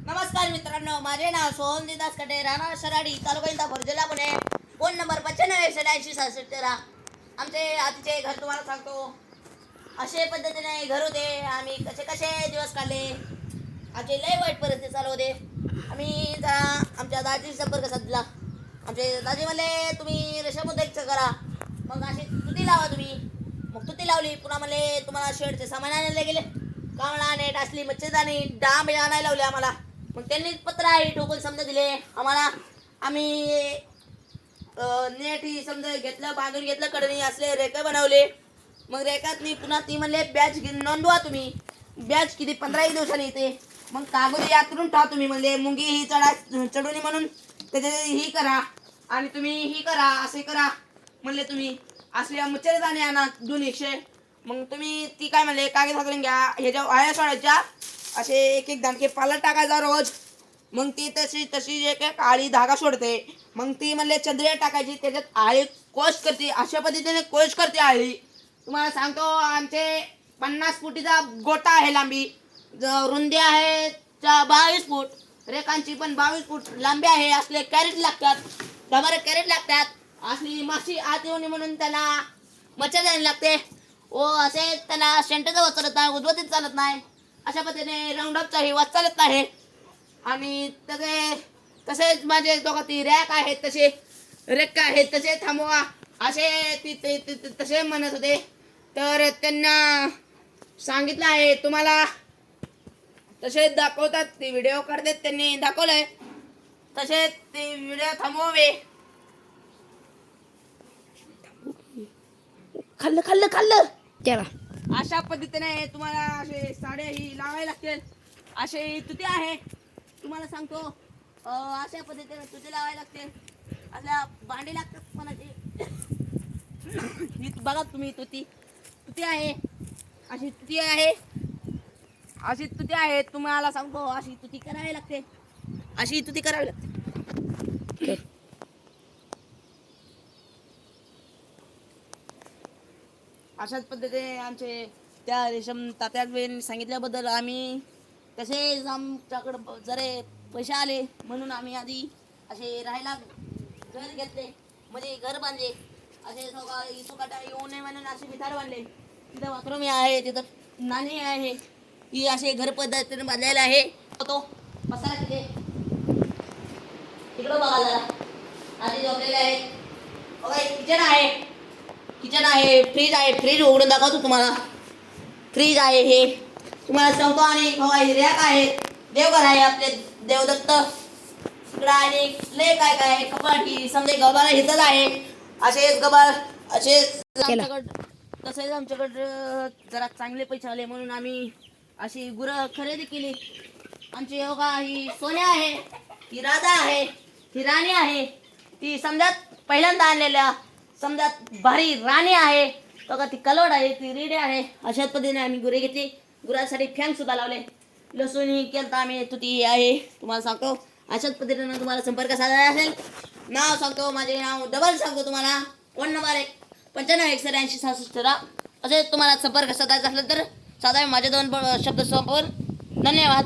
नमस्कार मित्रांनो, माझे नाव सोहम दिदास कटे, राहणार शराडी, तालुका इंदापूर, जिल्हा पुणे. फोन नंबर 95 आमचे आधीचे घर तुम्हाला सांगतो. असे पद्धतीने घर होते. आम्ही कसे कसे दिवस काढले. आमचे लय वाईट परिस्थिती चालू होते. आम्ही आमच्या दाजी संपर्क साधला. आमचे दाजी म्हणले तुम्ही रेशम उद्योगचं करा. मग अशी तुती लावा तुम्ही. मग तुती लावली. पुन्हा म्हणले तुम्हाला शेडचे सामान आणायला गेले. कावळा नेट असली मच्छरदाणी डांब आणायला लावले आम्हाला. मग त्यांनी पत्र आहे ठोकून समजा दिले आम्हाला. आम्ही नेट ही समजा घेतलं, बांधून घेतलं, कडणी असले रेखे बनवले. मग रेखात मी पुन्हा ती म्हणले बॅच नोंदवा तुम्ही. बॅच किती 15 दिवसांनी येते. मग कागद यातून ठेवा तुम्ही म्हणले. मुंगी ही चढवणी म्हणून त्याचे ही करा आणि तुम्ही ही करा, असे करा म्हणले. तुम्ही असल्या मच्छरदाणी आणा 200. मग तुम्ही ती काय म्हणले कागद हाकलून घ्या, ह्याच्या वाया सोडायच्या, असे एक एक दाणके पालट टाकायचा रोज. मग ती तशी तशी एक एक आळी धागा सोडते. मग ती म्हणले चंद्रिया टाकायची, त्याच्यात आळी कोश करते. अशा पद्धतीने कोश करते आळी. तुम्हाला सांगतो आमचे 50 फुटीचा गोटा आहे लांबी, रुंदी आहे 22 फूट, रेखांची पण 22 फूट लांबी आहे. असले कॅरेट लागतात, डबरे कॅरेट लागतात. असली माशी आत येऊ नये म्हणून त्याला मच्छरदाणी लागते. असे त्याला शेंटाचा वास चालत नाही, उद्वतीत चालत नाही. अशा पद्धतीने राऊंडअपचाही वास चालत नाही. आणि तसेच माझे दोघाती रॅक आहेत, तसे रेक आहेत तसे थांबवा असे तसे म्हणत होते. तर त्यांना सांगितलं आहे तुम्हाला तसे दाखवतात, ते व्हिडिओ काढतात, त्यांनी दाखवलंय तसे ते व्हिडिओ थांबवावे. खाल्लं खाल्लं खाल्लं त्याला. अशा पद्धतीने तुम्हाला असे साड्या ही लावायला लागतील. असे तुती आहे तुम्हाला सांगतो. अशा पद्धतीने तुती लावायला लागतील. अशा भांडी लागतात कोणाची. बघा तुम्ही तुती आहे, अशी तुती आहे, अशी तुती आहे. तुम्हाला सांगतो अशी तुती करावी लागते, अशी तुती करावी लागते. अशाच पद्धतीने आमचे त्या रेशम तात्याने सांगितल्याबद्दल आम्ही तसेच आमच्याकडं जरे पैसे आले म्हणून आम्ही आधी असे राहायला घर घेतले, म्हणजे घर बांधले. असे सुकाटा येऊ नये म्हणून असे भितार बांधले. तिथं बाथरूम आहे, तिथं नाणी आहे. ही असे घर पद्धतीने बांधलेलं आहे. तो पसारा तिथे तिकडं बघा जरा आधी झोपलेले आहे. किचन आहे, किचन आहे, फ्रीज आहे. फ्रीज उघडून दाखवतो तुम्हाला. फ्रीज आहे हे तुम्हाला सांगतो. आणि रॅक आहे, देवघर आहे आपले देवदत्त. इकडं आणि लय काय काय आहे. कपाट ही समजा गबाळ हिथंच आहे. असेच गबाळ असेच तसेच आमच्याकडं जरा चांगले पैसे आले म्हणून आम्ही अशी गुरं खरेदी केली. आमची योगा ही सोन्या आहे, ही राधा आहे, ही राणी आहे. ती समजात पहिल्यांदा आणलेल्या समजात भारी राणी आहे. बघा ती कलवड आहे, ती रेडी आहे. अशाच पद्धतीने आम्ही गुरे घेतली. गुरासाठी फॅन सुद्धा लावले. लसूण ही केलं आम्ही. तुती आहे तुम्हाला सांगतो. अशाच पद्धतीने तुम्हाला संपर्क साधायचा असेल, नाव सांगतो, माझे नाव डबल सांगतो तुम्हाला. फोन नंबर 95 असे तुम्हाला संपर्क साधायचा असला तर साधा माझे 2 शब्द संपवून. धन्यवाद.